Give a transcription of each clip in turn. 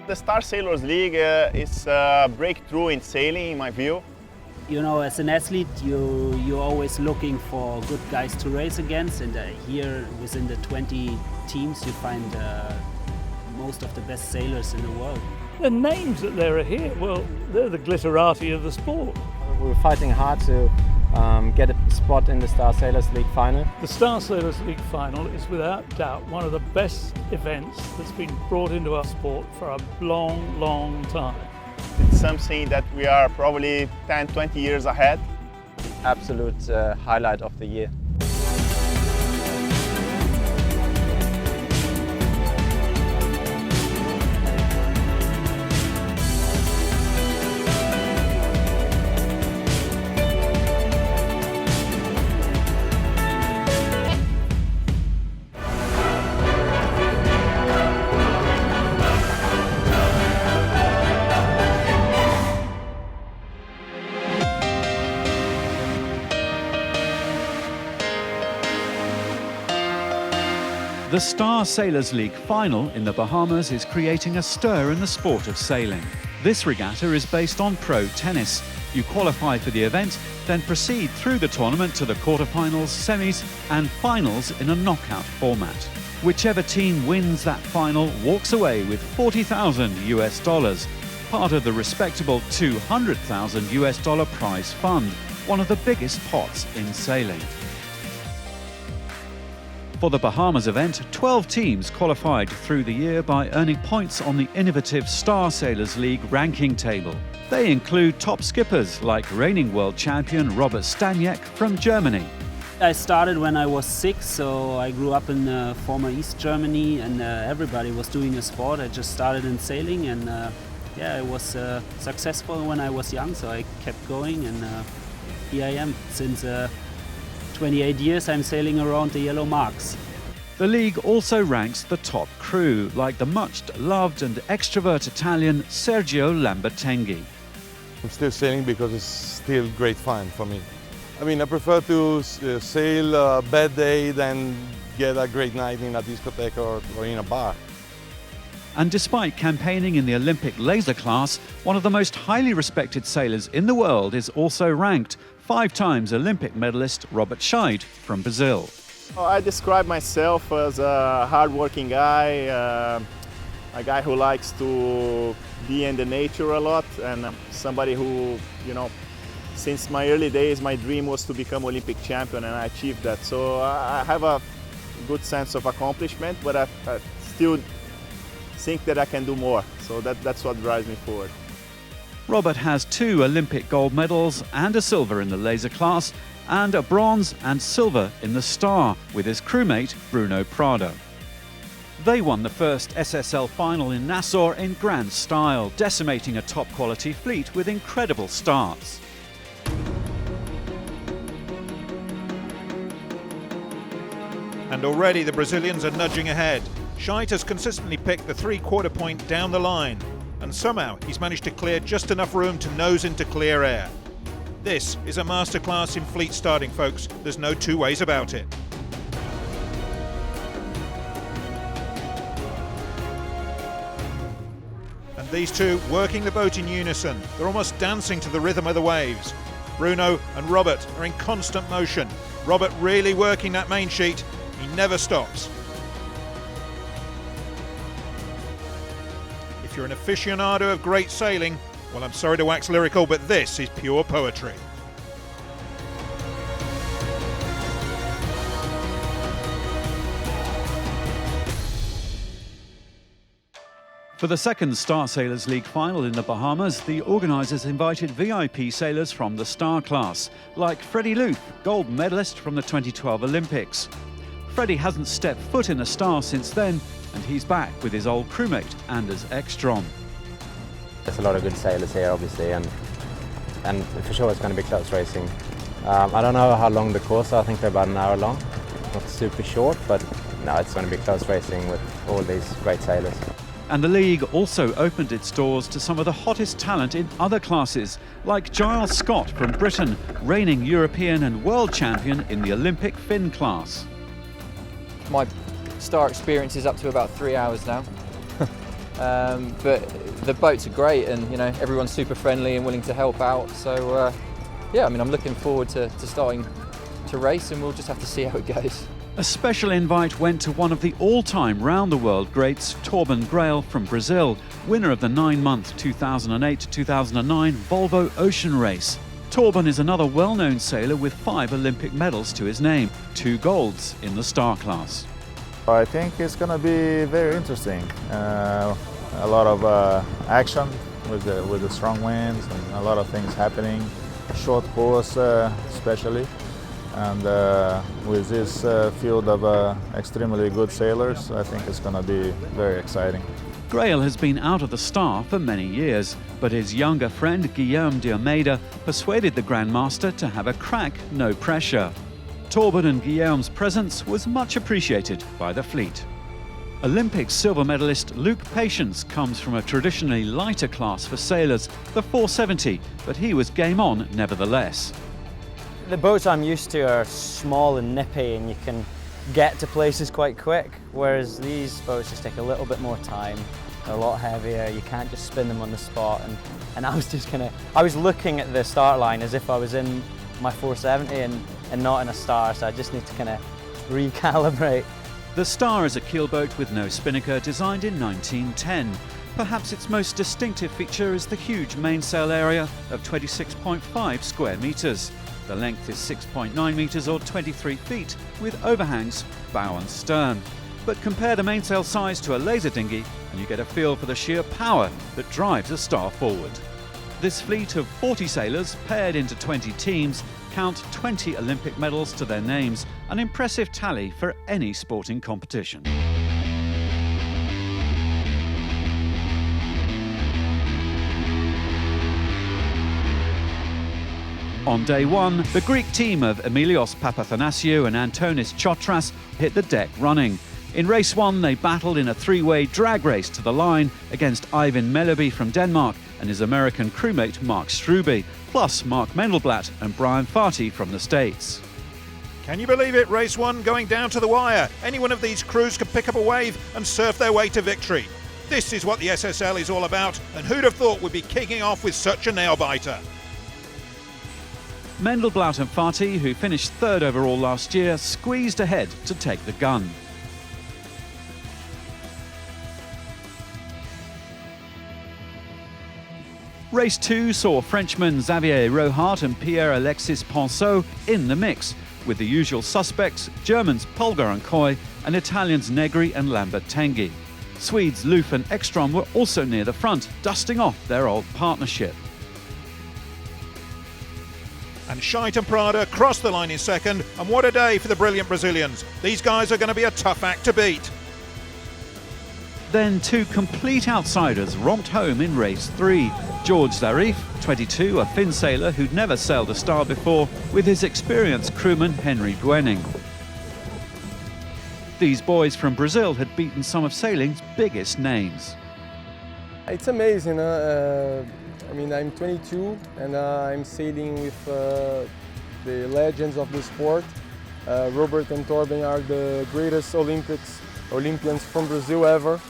The Star Sailors League is a breakthrough in sailing, in my view. You know, as an athlete, you're always looking for good guys to race against, and here within the 20 teams you find most of the best sailors in the world. The names that there are here, well, they're the glitterati of the sport. We're fighting hard to get a spot in the Star Sailors League final. The Star Sailors League final is without doubt one of the best events that's been brought into our sport for a long, long time. It's something that we are probably 10, 20 years ahead. Absolute highlight of the year. The Star Sailors League final in the Bahamas is creating a stir in the sport of sailing. This regatta is based on pro tennis. You qualify for the event, then proceed through the tournament to the quarterfinals, semis and finals in a knockout format. Whichever team wins that final walks away with $40,000, part of the respectable $200,000 prize fund, one of the biggest pots in sailing. For the Bahamas event, 12 teams qualified through the year by earning points on the innovative Star Sailors League ranking table. They include top skippers like reigning world champion Robert Staniek from Germany. I started when I was 6, so I grew up in former East Germany, and everybody was doing a sport. I just started in sailing, and I was successful when I was young, so I kept going, and here I am. Since 28 years I'm sailing around the yellow marks. The league also ranks the top crew, like the much loved and extrovert Italian Sergio Lambertenghi. I'm still sailing because it's still great fun for me. I mean, I prefer to sail a bad day than get a great night in a discotheque or in a bar. And despite campaigning in the Olympic laser class, one of the most highly respected sailors in the world is also ranked. 5-time Olympic medalist Robert Scheidt from Brazil. I describe myself as a hard-working guy, a guy who likes to be in the nature a lot, and somebody who, you know, since my early days, my dream was to become Olympic champion, and I achieved that. So I have a good sense of accomplishment, but I still think that I can do more. So that's what drives me forward. Robert has 2 Olympic gold medals and a silver in the laser class, and a bronze and silver in the star with his crewmate Bruno Prado. They won the first SSL final in Nassau in grand style, decimating a top quality fleet with incredible starts. And already the Brazilians are nudging ahead. Scheidt has consistently picked the 3/4 point down the line, and somehow he's managed to clear just enough room to nose into clear air. This is a masterclass in fleet starting, folks. There's no two ways about it. And these two working the boat in unison. They're almost dancing to the rhythm of the waves. Bruno and Robert are in constant motion. Robert really working that main sheet. He never stops. If you're an aficionado of great sailing, well, I'm sorry to wax lyrical, but this is pure poetry. For the second Star Sailors League final in the Bahamas, the organisers invited VIP sailors from the star class, like Fredrik Lööf, gold medalist from the 2012 Olympics. Freddie hasn't stepped foot in a star since then, and he's back with his old crewmate Anders Ekstrom. There's a lot of good sailors here, obviously, and for sure it's going to be close racing. I don't know how long the course are. I think they're about an hour long. Not super short, but no, it's going to be close racing with all these great sailors. And the league also opened its doors to some of the hottest talent in other classes, like Giles Scott from Britain, reigning European and world champion in the Olympic Fin class. My star experience is up to about 3 hours now. but the boats are great, and you know, everyone's super friendly and willing to help out. So yeah, I mean, I'm looking forward to starting to race, and we'll just have to see how it goes. A special invite went to one of the all-time round-the-world greats, Torben Grael from Brazil, winner of the 9-month 2008 to 2009 Volvo Ocean Race. Torben is another well-known sailor with 5 Olympic medals to his name, 2 golds in the star class. I think it's going to be very interesting. A lot of action with the strong winds and a lot of things happening. Short course especially. And with this field of extremely good sailors, I think it's going to be very exciting. Grael has been out of the star for many years, but his younger friend Guillaume de Almeida persuaded the Grandmaster to have a crack, no pressure. Torben and Guillaume's presence was much appreciated by the fleet. Olympic silver medalist Luke Patience comes from a traditionally lighter class for sailors, the 470, but he was game on nevertheless. The boats I'm used to are small and nippy, and you can get to places quite quick, whereas these boats just take a little bit more time. They're a lot heavier, you can't just spin them on the spot, and I was looking at the start line as if I was in my 470 and not in a star, so I just need to kind of recalibrate. The Star is a keelboat with no spinnaker, designed in 1910. Perhaps its most distinctive feature is the huge mainsail area of 26.5 square metres. The length is 6.9 metres or 23 feet, with overhangs bow and stern. But compare the mainsail size to a laser dinghy and you get a feel for the sheer power that drives a Star forward. This fleet of 40 sailors, paired into 20 teams, count 20 Olympic medals to their names, an impressive tally for any sporting competition. On day 1, the Greek team of Emilios Papathanasiou and Antonis Chotras hit the deck running. In race 1, they battled in a 3-way drag race to the line against Ivan Melleby from Denmark and his American crewmate Mark Struby, plus Mark Mendelblatt and Brian Farty from the States. Can you believe it? Race 1 going down to the wire. Any one of these crews could pick up a wave and surf their way to victory. This is what the SSL is all about, and who'd have thought we'd be kicking off with such a nail-biter? Mendelblatt and Farty, who finished 3rd overall last year, squeezed ahead to take the gun. Race 2 saw Frenchmen Xavier Rohart and Pierre-Alexis Ponceau in the mix, with the usual suspects, Germans Polgar and Coy, and Italians Negri and Lambert-Tengi. Swedes Lööf and Ekstrom were also near the front, dusting off their old partnership. And Scheidt and Prada crossed the line in 2nd, and what a day for the brilliant Brazilians. These guys are going to be a tough act to beat. Then 2 complete outsiders romped home in race 3. George Zarif, 22, a Finn sailor who'd never sailed a Star before, with his experienced crewman Henry Buening. These boys from Brazil had beaten some of sailing's biggest names. It's amazing. I mean, I'm 22 and I'm sailing with the legends of the sport. Robert and Torben are the greatest Olympians from Brazil ever.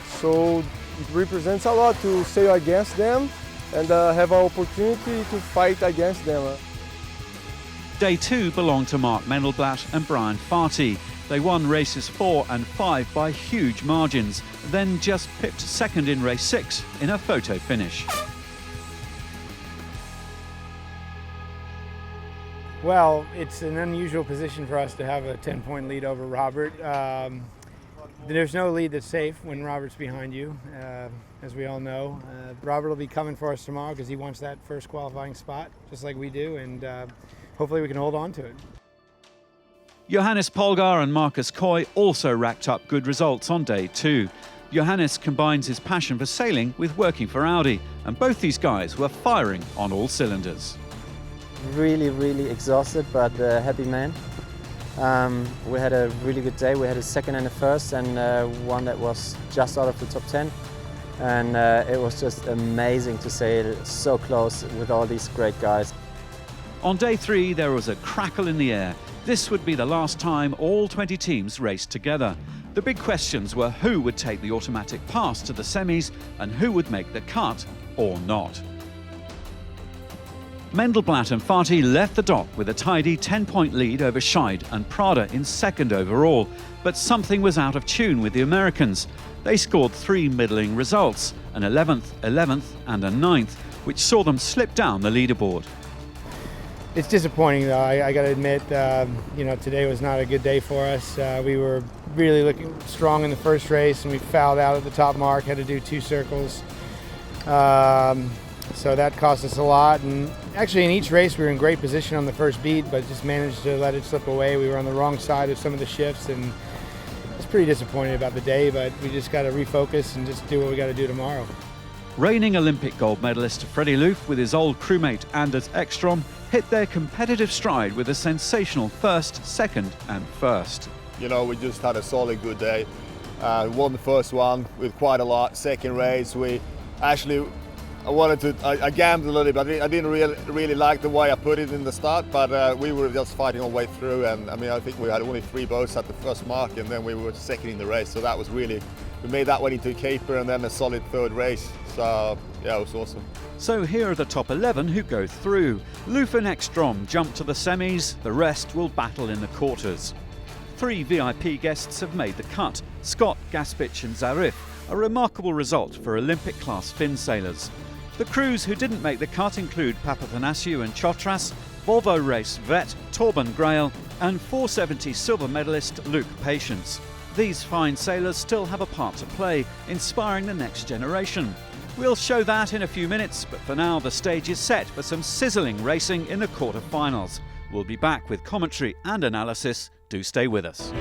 So it represents a lot to sail against them and have an opportunity to fight against them. Day 2 belonged to Mark Mendelblatt and Brian Farty. They won races 4 and 5 by huge margins, then just pipped 2nd in race 6 in a photo finish. Well, it's an unusual position for us to have a 10-point lead over Robert. There's no lead that's safe when Robert's behind you, as we all know. Robert will be coming for us tomorrow because he wants that first qualifying spot, just like we do, and hopefully we can hold on to it. Johannes Polgar and Marcus Coy also racked up good results on day 2. Johannes combines his passion for sailing with working for Audi, and both these guys were firing on all cylinders. Really exhausted, but happy man. We had a really good day. We had a 2nd and a 1st, and one that was just out of the top 10. And it was just amazing to sail so close with all these great guys. On day 3, there was a crackle in the air. This would be the last time all 20 teams raced together. The big questions were who would take the automatic pass to the semis and who would make the cut or not. Mendelblatt and Fati left the dock with a tidy 10-point lead over Scheidt and Prada in second overall, but something was out of tune with the Americans. They scored 3 middling results, an 11th, 11th and a 9th, which saw them slip down the leaderboard. It's disappointing though, I got to admit, today was not a good day for us. We were really looking strong in the first race and we fouled out at the top mark, had to do 2 circles. So that cost us a lot, and actually in each race we were in great position on the first beat, but just managed to let it slip away. We were on the wrong side of some of the shifts, and it's pretty disappointed about the day, but we just got to refocus and just do what we got to do tomorrow. Reigning Olympic gold medalist Fredrik Lööf with his old crewmate Anders Ekstrom hit their competitive stride with a sensational first, second and first. You know, we just had a solid good day. Won the first one with quite a lot. Second race, we actually, I gambled a little bit. I didn't really like the way I put it in the start, but we were just fighting our way through. And I mean, I think we had only 3 boats at the first mark, and then we were second in the race. So that was really, we made that one into a caper and then a solid third race. So yeah, it was awesome. So here are the top 11 who go through. Lööf and Ekstrom jump to the semis. The rest will battle in the quarters. 3 VIP guests have made the cut: Scott, Gaspich and Zarif. A remarkable result for Olympic-class Finn sailors. The crews who didn't make the cut include Papathanassiou and Chotras, Volvo race vet Torben Grael and 470 silver medalist Luke Patience. These fine sailors still have a part to play, inspiring the next generation. We'll show that in a few minutes, but for now the stage is set for some sizzling racing in the quarter-finals. We'll be back with commentary and analysis. Do stay with us.